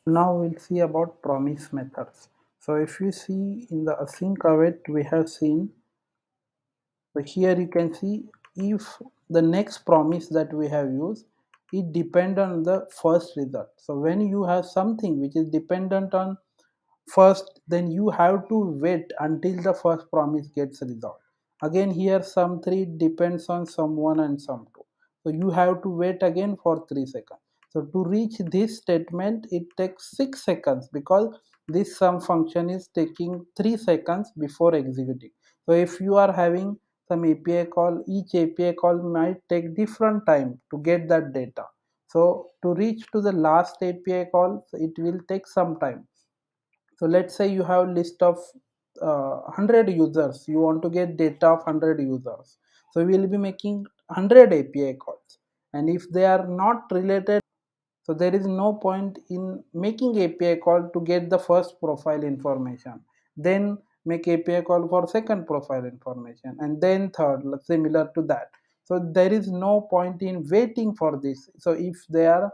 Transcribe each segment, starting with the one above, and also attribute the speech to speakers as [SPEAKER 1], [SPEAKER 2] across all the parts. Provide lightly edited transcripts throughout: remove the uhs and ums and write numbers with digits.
[SPEAKER 1] Now we'll see about promise methods. So if you see in the async await, we have seen, so here you can see if the next promise that we have used, it depend on the first result. So when you have something which is dependent on first, then you have to wait until the first promise gets resolved. Again here some 3 depends on some 1 and some 2, so you have to wait again for 3 seconds. So to reach this statement it takes 6 seconds, because this sum function is taking 3 seconds before executing. So if you are having some API call, each API call might take different time to get that data. So to reach to the last API call, it will take some time. So let's say you have list of 100 users, you want to get data of 100 users, so we will be making 100 API calls, and if they are not related, so there is no point in making API call to get the first profile information, then make API call for second profile information, and then third, similar to that. So there is no point in waiting for this. So if they are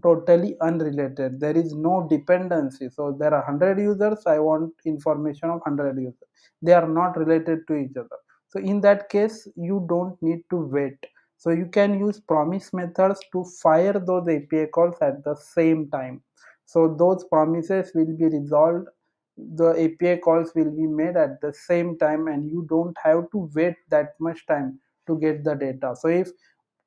[SPEAKER 1] totally unrelated, there is no dependency, so there are 100 users, I want information of 100 users, they are not related to each other, so in that case you don't need to wait. So you can use promise methods to fire those API calls at the same time, so those promises will be resolved, the API calls will be made at the same time, and you don't have to wait that much time to get the data. So if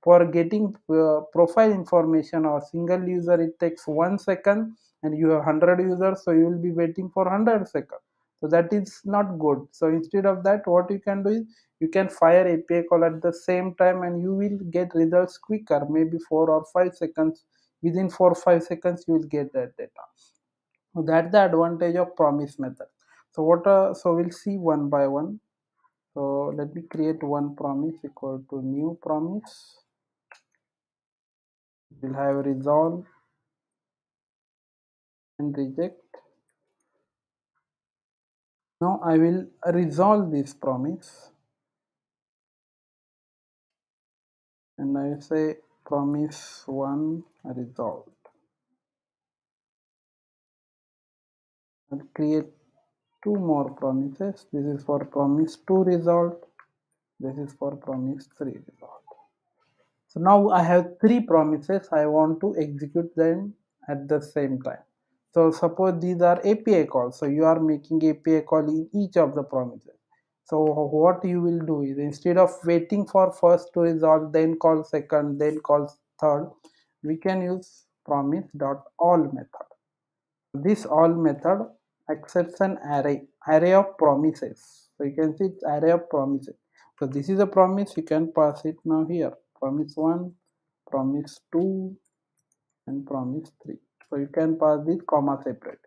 [SPEAKER 1] for getting profile information or single user it takes 1 second, and you have 100 users, so you will be waiting for 100 seconds, so that is not good. So instead of that, what you can do is you can fire API call at the same time, and you will get results quicker, maybe 4 or 5 seconds. Within 4 or 5 seconds you will get that data. So that's the advantage of promise method. So so we'll see one by one. So let me create one promise equal to new promise. We'll have resolve and reject. Now I will resolve this promise, and I say promise 1 resolved. I'll create 2 more promises. This is for promise 2 resolved. This is for promise 3 resolved. So now I have 3 promises. I want to execute them at the same time. So suppose these are API calls. So you are making API call in each of the promises. So what you will do is, instead of waiting for first to resolve, then call second, then call third, we can use promise.all method. This all method accepts an array of promises. So you can see it's array of promises. So this is a promise, you can pass it now here. Promise 1, promise 2, and promise 3. So you can pass this comma separate.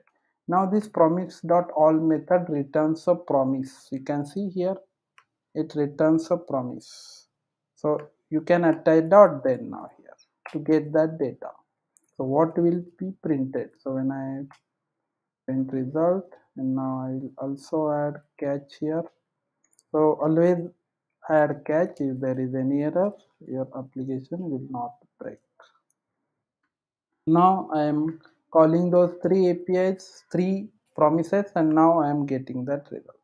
[SPEAKER 1] Now this promise.all method returns a promise. You can see here it returns a promise. So you can attach dot then now here to get that data. So what will be printed? So when I print result, and now I will also add catch here. So always add catch. If there is any error, your application will not break. Now I am calling those 3 APIs, 3 promises, and now I am getting that result.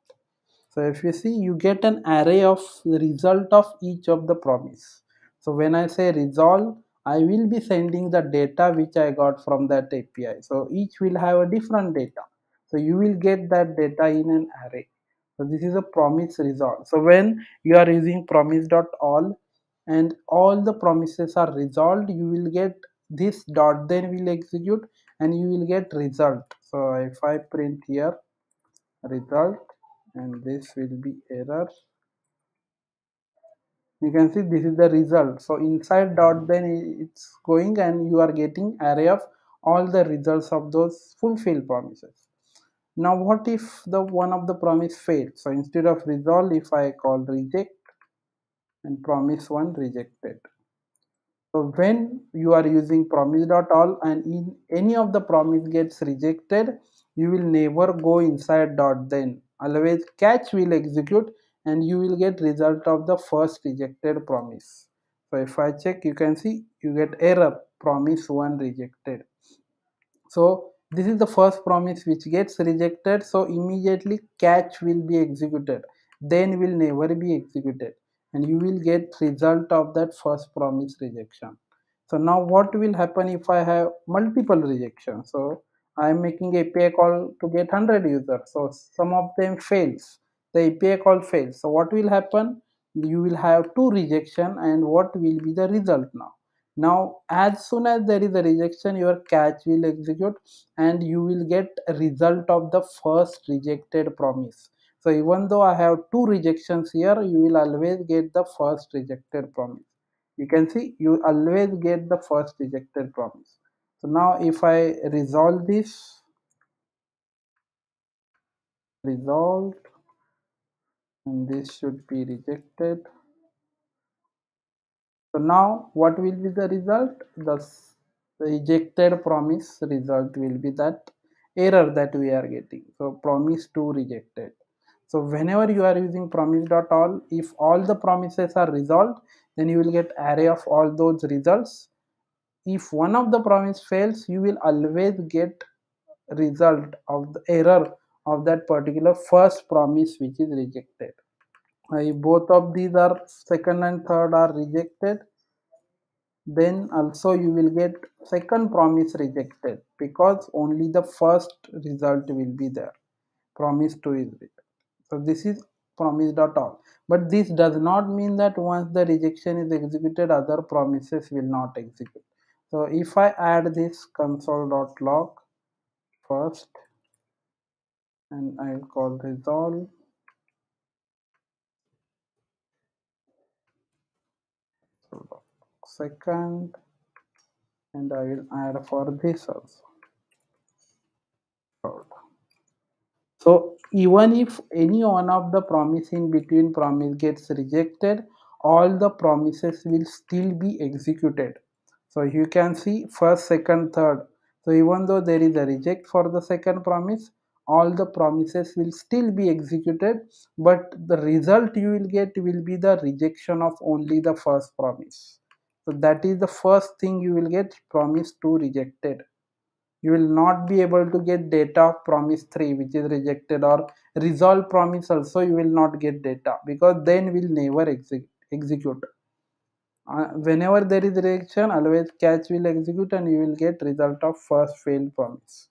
[SPEAKER 1] So if you see, you get an array of the result of each of the promise. So when I say resolve, I will be sending the data which I got from that API. So each will have a different data. So you will get that data in an array. So this is a promise resolve. So when you are using promise.all and all the promises are resolved, you will get this dot, then will execute, and you will get result. So if I print here result, and this will be error, you can see this is the result. So inside dot, then it's going, and you are getting array of all the results of those fulfilled promises. Now what if the one of the promise fails? So instead of resolve, if I call reject, and promise 1 rejected. So when you are using promise.all and in any of the promise gets rejected, you will never go inside dot then. Always catch will execute, and you will get result of the first rejected promise. So if I check, you can see you get error promise 1 rejected. So this is the first promise which gets rejected, so immediately catch will be executed, then will never be executed, and you will get result of that first promise rejection. So now what will happen if I have multiple rejections? So I am making API call to get 100 users, so some of them fails, the API call fails. So what will happen? You will have two rejection, and what will be the result now? Now as soon as there is a rejection, your catch will execute and you will get a result of the first rejected promise. So even though I have two rejections here, you will always get the first rejected promise. You can see you always get the first rejected promise. So now if I resolve this, resolved, and this should be rejected. So now what will be the result? The rejected promise result will be that error that we are getting. So promise 2 rejected. So whenever you are using promise.all, if all the promises are resolved, then you will get array of all those results. If one of the promise fails, you will always get result of the error of that particular first promise which is rejected. If both of these are second and third are rejected, then also you will get second promise rejected because only the first result will be there. Promise 2 is written. So this is promise.all. But this does not mean that once the rejection is executed, other promises will not execute. So if I add this console.log first, and I will call resolve, so second, and I will add for this also. So even if any one of the promise in between promise gets rejected, all the promises will still be executed. So you can see first, second, third. So even though there is a reject for the second promise, all the promises will still be executed, but the result you will get will be the rejection of only the first promise. So that is the first thing you will get, promise 2 rejected. You will not be able to get data of promise 3 which is rejected, or resolve promise also you will not get data because then will never execute. Whenever there is rejection, always catch will execute and you will get result of first failed promise.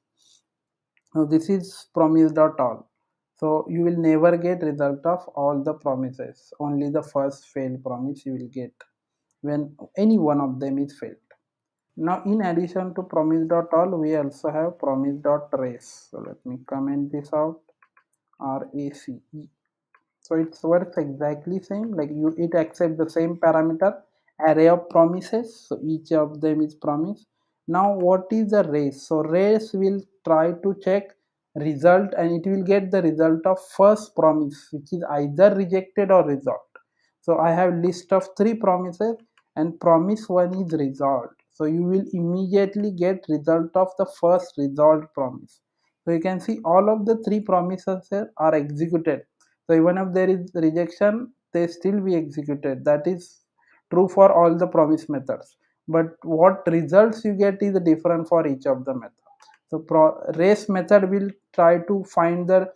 [SPEAKER 1] Now this is promise.all. So you will never get result of all the promises, only the first failed promise you will get when any one of them is failed. Now in addition to promise.all, we also have promise.race. So let me comment this out. RACE. So it works exactly same, like it accepts the same parameter, array of promises, so each of them is promise. Now what is the race? So race will try to check result and it will get the result of first promise which is either rejected or resolved. So I have list of 3 promises and promise 1 is resolved, so you will immediately get result of the first resolved promise. So you can see all of the 3 promises here are executed. So even if there is rejection, they still be executed. That is true for all the promise methods. But what results you get is different for each of the methods. So race method will try to find the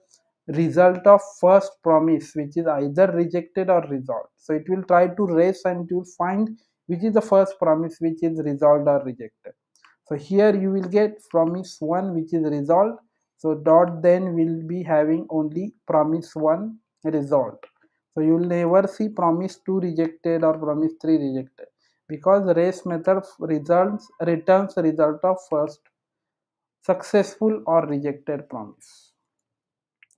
[SPEAKER 1] result of first promise which is either rejected or resolved. So it will try to race and it will find which is the first promise which is resolved or rejected. So here you will get promise 1 which is resolved. So dot then will be having only promise 1 resolved. So you will never see promise 2 rejected or promise 3 rejected because race method returns result of first successful or rejected promise.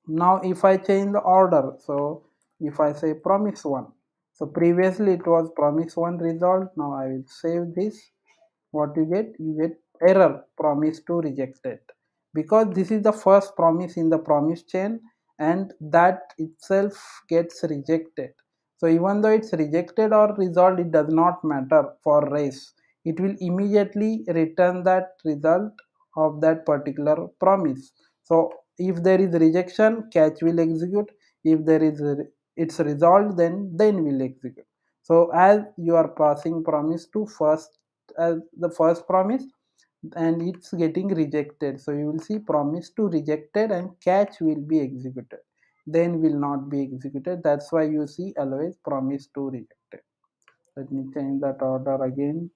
[SPEAKER 1] Now if I change the order, so if I say promise 1, so previously it was promise 1 resolved. Now I will save this. What you get error promise 2 rejected, because this is the first promise in the promise chain and that itself gets rejected. So even though it's rejected or resolved, it does not matter for race. It will immediately return that result of that particular promise. So if there is rejection, catch will execute. If there is it's resolved, then will execute. So as you are passing promise to first as the first promise, and it's getting rejected. So you will see promise to rejected and catch will be executed, then will not be executed. That's why you see always promise to rejected. Let me change that order again.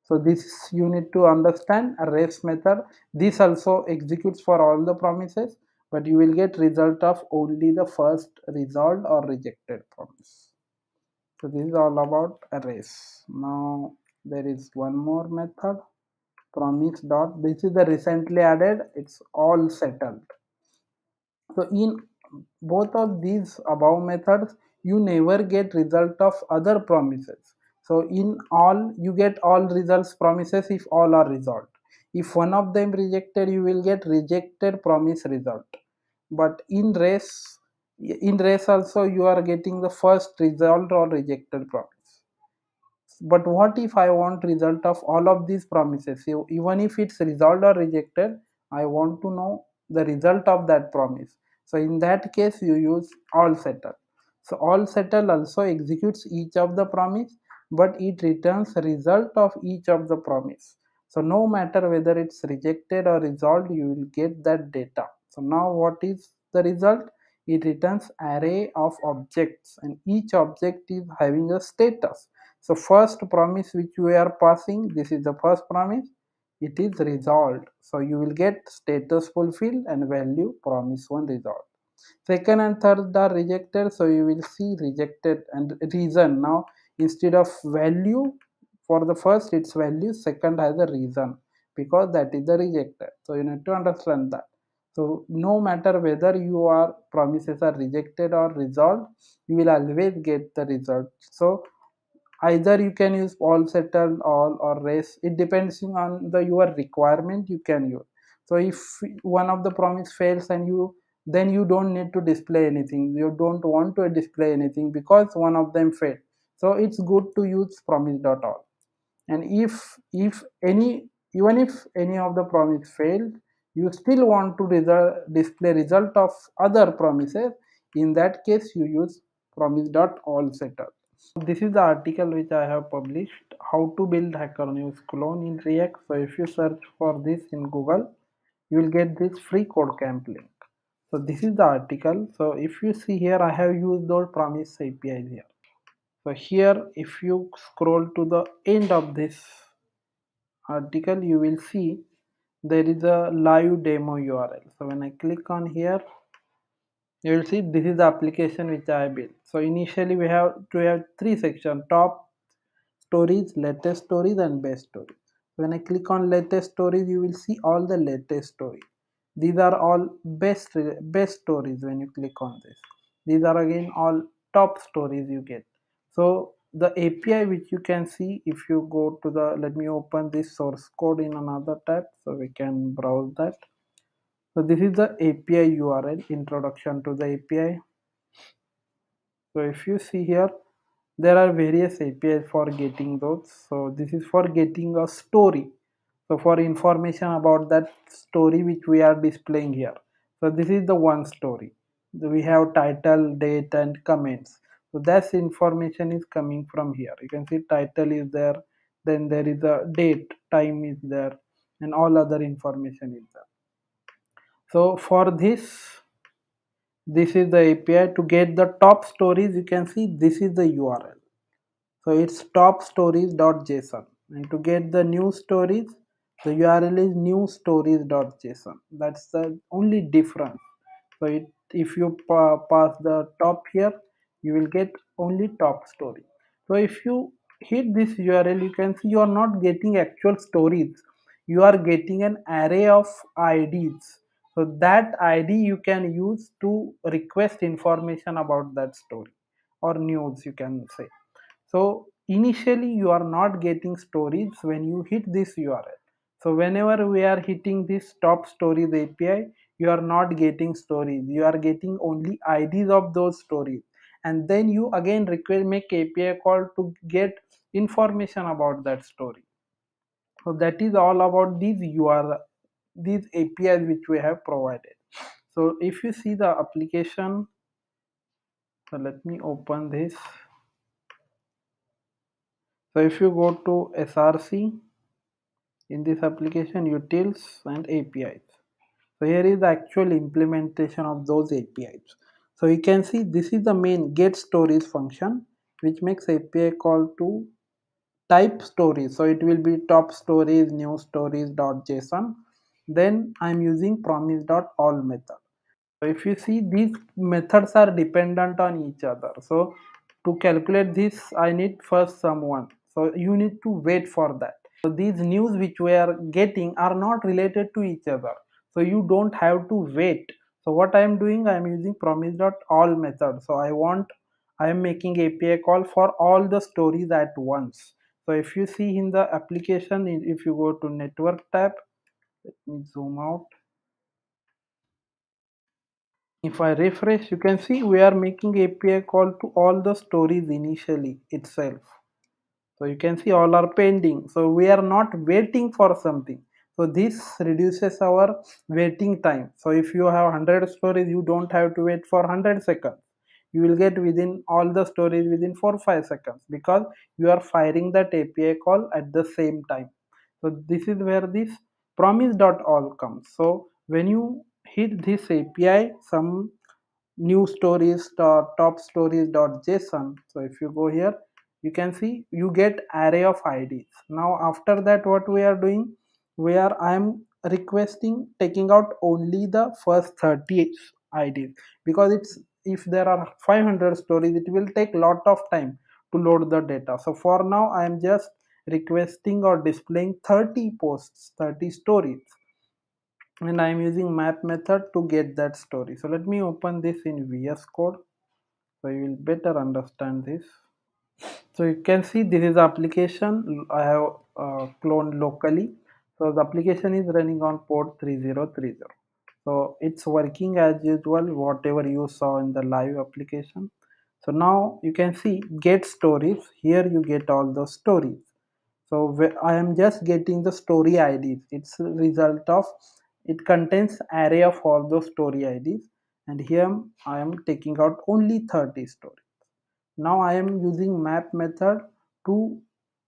[SPEAKER 1] So this you need to understand a rest method. This also executes for all the promises, but you will get result of only the first resolved or rejected promise. So this is all about arrays. Now there is one more method, promise dot. This is the recently added. It's all settled. So in both of these above methods, you never get result of other promises. So in all, you get all results promises if all are resolved. If one of them rejected, you will get rejected promise result. But in race also you are getting the first resolved or rejected promise. But what if I want result of all of these promises? So even if it's resolved or rejected, I want to know the result of that promise. So in that case, you use all settle. So all settle also executes each of the promise, but it returns result of each of the promise. So no matter whether it's rejected or resolved, you will get that data. So now what is the result? It returns array of objects, and each object is having a status. So first promise which we are passing, this is the first promise, it is resolved. So you will get status fulfilled and value promise one resolved. Second and third are rejected, so you will see rejected and reason. Now instead of value for the first its value, second has a reason because that is the rejected. So you need to understand that. So no matter whether your promises are rejected or resolved, you will always get the result. So either you can use all settled all or race, it depends on the your requirement you can use. So if one of the promise fails and you, then you don't need to display anything, you don't want to display anything because one of them failed. So it's good to use promise dot all. And if any, even if any of the promise failed, you still want to display result of other promises, in that case you use promise dot all settled. This is the article which I have published, how to build Hacker News clone in React. So if you search for this in Google, you will get this free code camp link. So this is the article. So if you see here, I have used those promise APIs here. So here, if you scroll to the end of this article, you will see there is a live demo URL. So when I click on here, you will see this is the application which I built. So initially we have to have three sections: top stories, latest stories, and best stories. When I click on latest stories, you will see all the latest stories. These are all best stories. When you click on this, these are again all top stories you get. So the API which you can see, if you go to the, let me open this source code in another tab so we can browse that. So this is the API URL, introduction to the API. So if you see here, there are various APIs for getting those. So this is for getting a story. So for information about that story which we are displaying here. So this is the one story. We have title, date, and comments. So that information is coming from here. You can see title is there, then there is a date, time is there, and all other information is there. So for this is the API. To get the top stories, you can see this is the URL. So it's topstories.json, and to get the new stories, the URL is newstories.json. That's the only difference. So if you pass the top here, you will get only top story. So if you hit this URL, you can see you are not getting actual stories, you are getting an array of IDs. So that ID you can use to request information about that story or news, you can say. So initially you are not getting stories when you hit this URL. So whenever we are hitting this top stories API, you are not getting stories, you are getting only IDs of those stories, and then you again make API call to get information about that story. So that is all about these URL, these APIs which we have provided. So if you see the application, so let me open this. So if you go to src, in this application, utils and APIs. So here is the actual implementation of those APIs. So you can see this is the main get stories function, which makes API call to type stories. So it will be top stories, new stories .json. Then I'm using promise.all method. So if you see, these methods are dependent on each other. So to calculate this, I need first someone. So you need to wait for that. So these news which we are getting are not related to each other. So you don't have to wait. So what I am doing, I am using promise.all method. So I am making API call for all the stories at once. So if you see in the application, if you go to network tab, let me zoom out. If I refresh, you can see we are making API call to all the stories initially itself. So you can see all are pending. So we are not waiting for something. So this reduces our waiting time. So if you have 100 stories, you don't have to wait for 100 seconds. You will get within all the stories within 4 or 5 seconds, because you are firing that API call at the same time. So this is where this promise.all comes. So when you hit this API, some new stories top stories.json. So if you go here, you can see you get array of IDs. Now after that, what we are doing, where I am requesting taking out only the first 30 IDs, because it's, if there are 500 stories, it will take lot of time to load the data. So for now I am just requesting or displaying 30 posts, 30 stories, and I am using map method to get that story. So let me open this in VS Code so you will better understand this. So you can see this is the application I have cloned locally. So the application is running on port 3030. So it's working as usual, whatever you saw in the live application. So now you can see get stories. Here you get all the stories. So I am just getting the story IDs. It's a result of, it contains array of all those story IDs, and here I am taking out only 30 stories. Now I am using map method to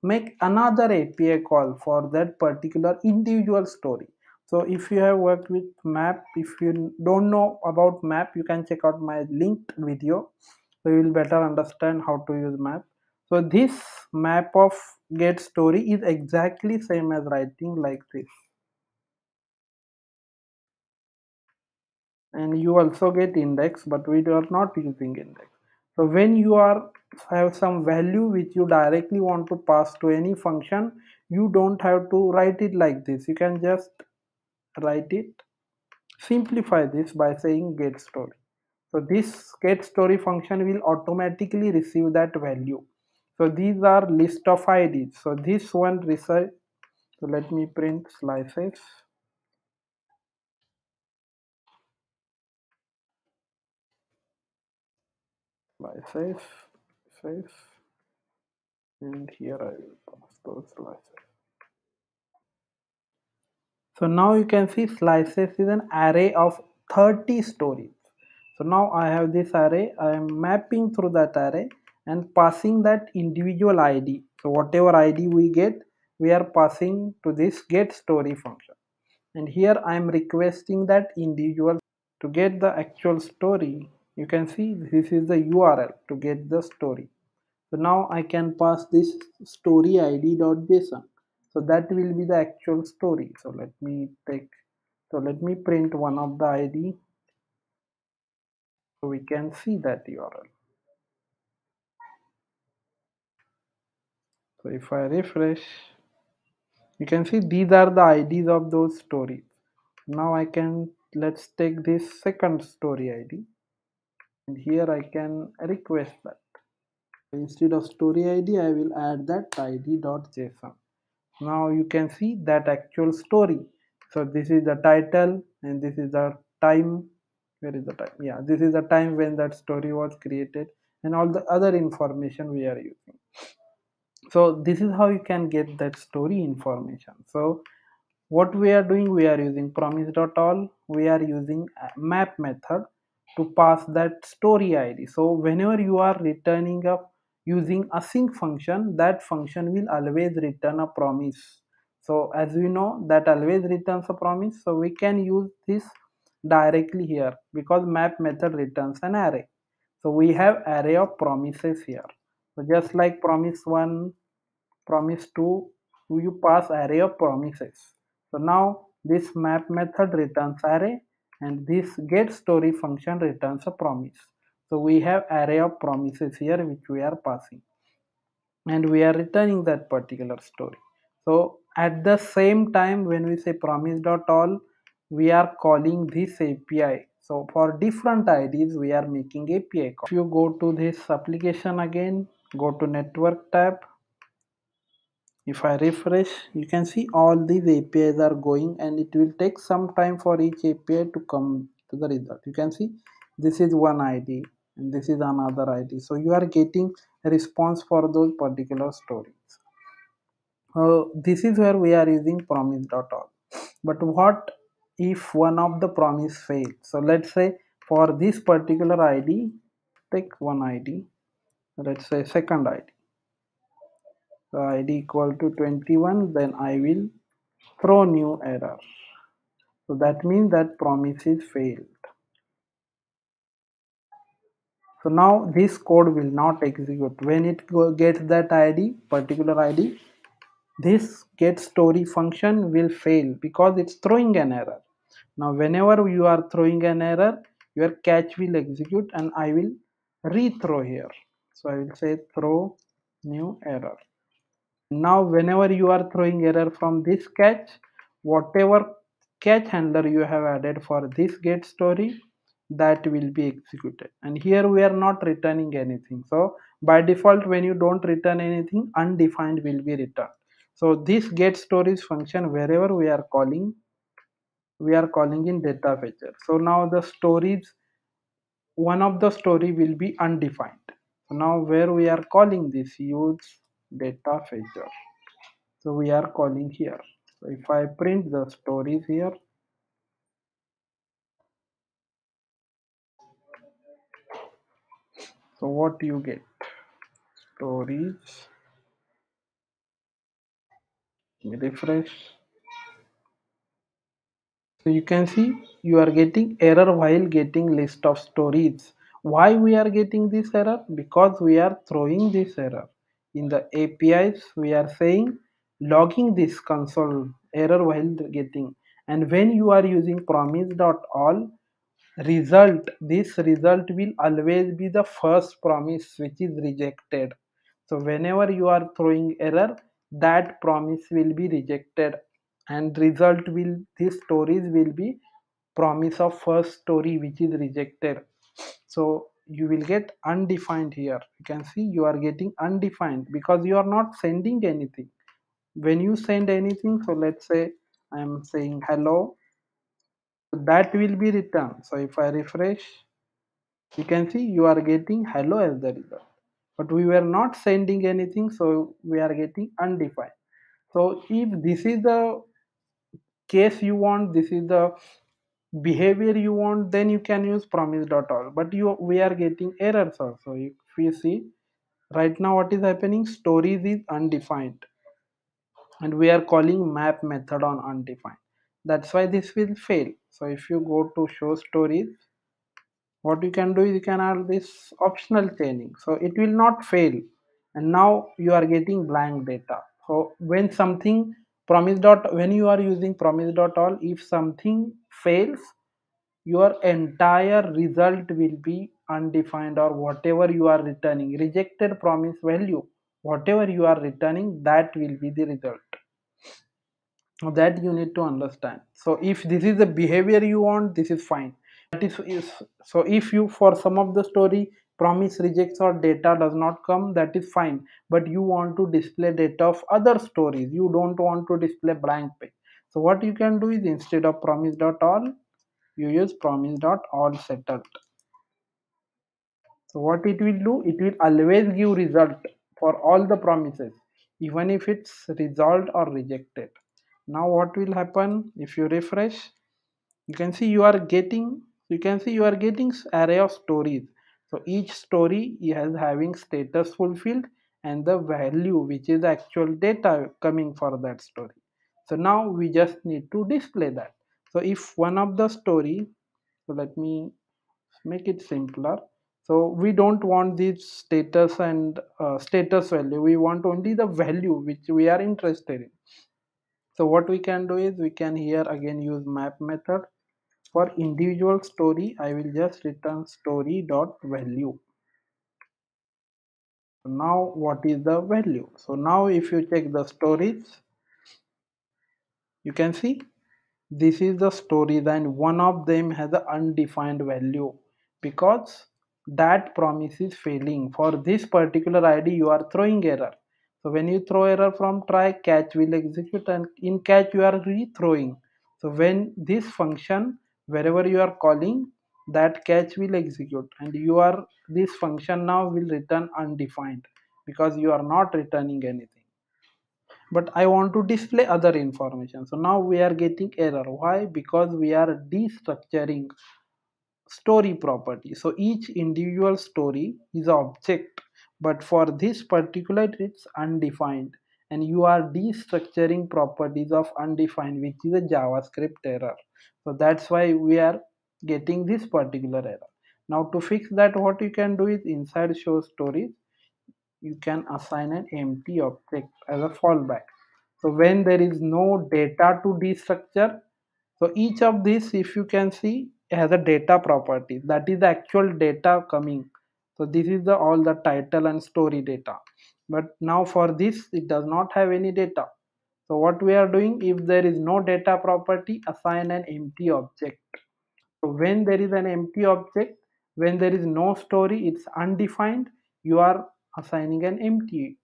[SPEAKER 1] make another API call for that particular individual story. So if you have worked with map, if you don't know about map, you can check out my linked video, so you will better understand how to use map. So this map of get story is exactly same as writing like this, and you also get index, but we are not using index. So when you are have some value which you directly want to pass to any function, you don't have to write it like this. You can just write it, simplify this by saying get story. So this get story function will automatically receive that value. So these are list of IDs. So this one result, so let me print slices, slices, slices, and here I will pass those slices. So now you can see slices is an array of 30 stories. So now I have this array, I am mapping through that array and passing that individual ID. So whatever ID we get, we are passing to this get story function. And here I am requesting that individual. To get the actual story, you can see this is the URL to get the story. So now I can pass this story id.json. So that will be the actual story. So let me print one of the ID so we can see that URL. So if I refresh, you can see these are the IDs of those stories. Now I can, let's take this second story ID, and here I can request that. Instead of story ID, I will add that id.json. Now you can see that actual story. So this is the title and this is the time. Where is the time? Yeah, this is the time when that story was created, and all the other information we are using. So this is how you can get that story information. So what we are doing, we are using promise.all, we are using a map method to pass that story ID. So whenever you are returning up using async function, that function will always return a promise. So as we know that always returns a promise, so we can use this directly here because map method returns an array. So we have array of promises here. So just like promise 1, promise 2, you pass array of promises. So now this map method returns array and this get story function returns a promise. So we have array of promises here which we are passing and we are returning that particular story. So at the same time when we say promise.all, we are calling this API. So for different IDs we are making API call. If you go to this application again, go to network tab. If I refresh, you can see all these APIs are going and it will take some time for each API to come to the result. You can see this is one ID and this is another ID. So you are getting a response for those particular stories. This is where we are using promise.all. But what if one of the promise fails? So let's say for this particular ID, take one ID, let's say second ID. So ID equal to 21, then I will throw new error. So that means that promise is failed. So now this code will not execute. When it gets that ID, particular ID, this get story function will fail because it's throwing an error. Now whenever you are throwing an error, your catch will execute and I will rethrow here. So I will say throw new error. Now whenever you are throwing error from this catch, whatever catch handler you have added for this get story, that will be executed. And here we are not returning anything. So by default when you don't return anything, undefined will be returned. So this get stories function wherever we are calling in data fetcher. So now the stories, one of the story will be undefined. So now where we are calling this, use data fetcher. So we are calling here. So if I print the stories here, so what you get, stories, refresh. So you can see you are getting error while getting list of stories. Why we are getting this error? Because we are throwing this error. In the APIs, we are saying logging this console error while getting. And when you are using promise.all, this result will always be the first promise which is rejected. So whenever you are throwing error, that promise will be rejected and result will, these stories will be promise of first story which is rejected. So you will get undefined here. You can see you are getting undefined because you are not sending anything. When you send anything, so let's say I am saying hello, that will be returned. So if I refresh, you can see you are getting hello as the result, but we were not sending anything, so we are getting undefined. So if this is the case you want, this is the behavior you want, then you can use promise.all. But we are getting errors also. If we see right now what is happening, stories is undefined and we are calling map method on undefined. That's why this will fail. So if you go to show stories, what you can do is you can add this optional chaining, so it will not fail. And now you are getting blank data. So when something when you are using promise.all, if something fails, your entire result will be undefined, or whatever you are returning, rejected promise value, whatever you are returning, that will be the result. That you need to understand. So if this is the behavior you want, this is fine. That is so if you, for some of the story, promise rejects or data does not come, that is fine. But you want to display data of other stories, you don't want to display blank page. So what you can do is, instead of promise.all, you use promise.all settled. So what it will do, it will always give result for all the promises, even if it's resolved or rejected. Now what will happen if you refresh? You can see you are getting array of stories. So each story is having status fulfilled and the value which is actual data coming for that story. So now we just need to display that. So if one of the story, so let me make it simpler. So we don't want this status and status value, we want only the value which we are interested in. So what we can do is we can here again use map method. For individual story I will just return story dot value. So now what is the value? So now if you check the stories, you can see this is the stories and one of them has an undefined value because that promise is failing. For this particular id you are throwing error. So when you throw error from try, catch will execute, and in catch you are rethrowing. So when this function wherever you are calling, that catch will execute and you are this function now will return undefined because you are not returning anything, but I want to display other information. So now we are getting error. Why? Because we are destructuring story property. So each individual story is an object, but for this particular it's undefined, and you are destructuring properties of undefined, which is a JavaScript error. So that's why we are getting this particular error. Now to fix that, what you can do is inside show stories you can assign an empty object as a fallback. So when there is no data to destructure, so each of these, if you can see, has a data property, that is the actual data coming. So this is the all the title and story data, but now for this it does not have any data. So what we are doing, if there is no data property, assign an empty object. So when there is an empty object, when there is no story, it's undefined, you are assigning an empty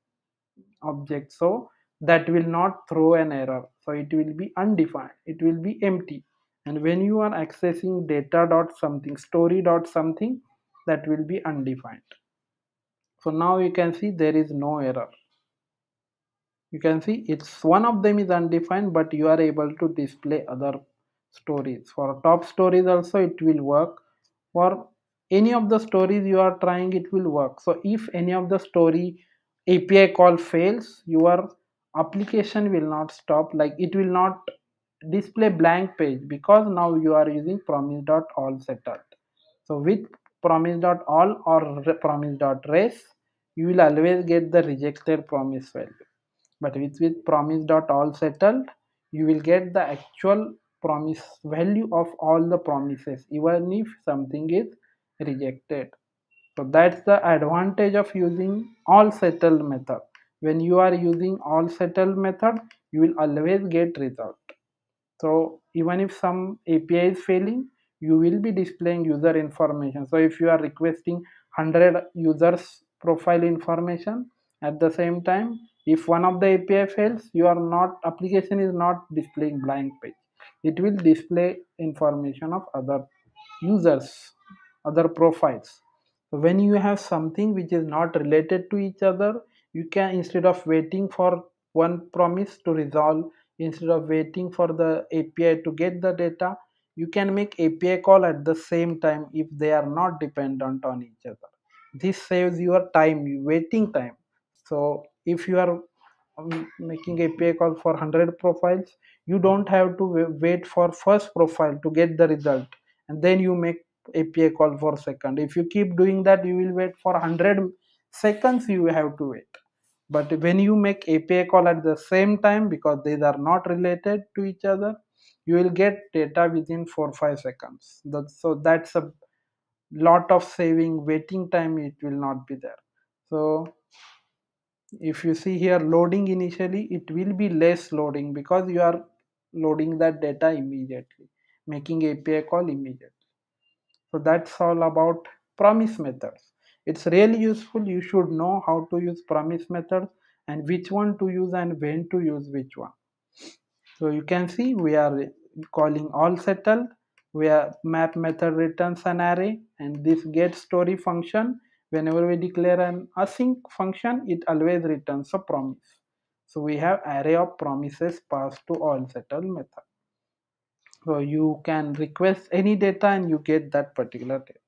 [SPEAKER 1] object. So that will not throw an error. So it will be undefined, it will be empty. And when you are accessing data dot something, story dot something, that will be undefined. So now you can see there is no error. You can see it's one of them is undefined, but you are able to display other stories. For top stories also it will work. For any of the stories you are trying, it will work. So if any of the story API call fails, your application will not stop, like it will not display blank page, because now you are using promise.all settled. So with promise.all or promise.res, you will always get the rejected promise value. But with promise.all settled, you will get the actual promise value of all the promises, even if something is rejected. So that's the advantage of using all settled method. When you are using all settled method, you will always get result. So even if some API is failing, you will be displaying user information. So if you are requesting 100 users profile information at the same time, if one of the API fails, your not application is not displaying blank page. It will display information of other users, other profiles. So when you have something which is not related to each other, you can, instead of waiting for one promise to resolve, instead of waiting for the API to get the data, you can make API call at the same time if they are not dependent on each other. This saves your time, waiting time. So if you are making API call for 100 profiles, you don't have to wait for first profile to get the result and then you make API call for second. If you keep doing that, you will wait for 100 seconds, you have to wait. But when you make API call at the same time, because these are not related to each other, you will get data within 4-5 seconds. So that's a lot of saving waiting time, it will not be there. So if you see here loading, initially it will be less loading because you are loading that data immediately, making API call immediately. So that's all about promise methods. It's really useful. You should know how to use promise methods and which one to use and when to use which one. So you can see we are calling all settled, where map method returns an array, and this get story function, whenever we declare an async function, it always returns a promise. So we have array of promises passed to all settled method. So you can request any data and you get that particular data.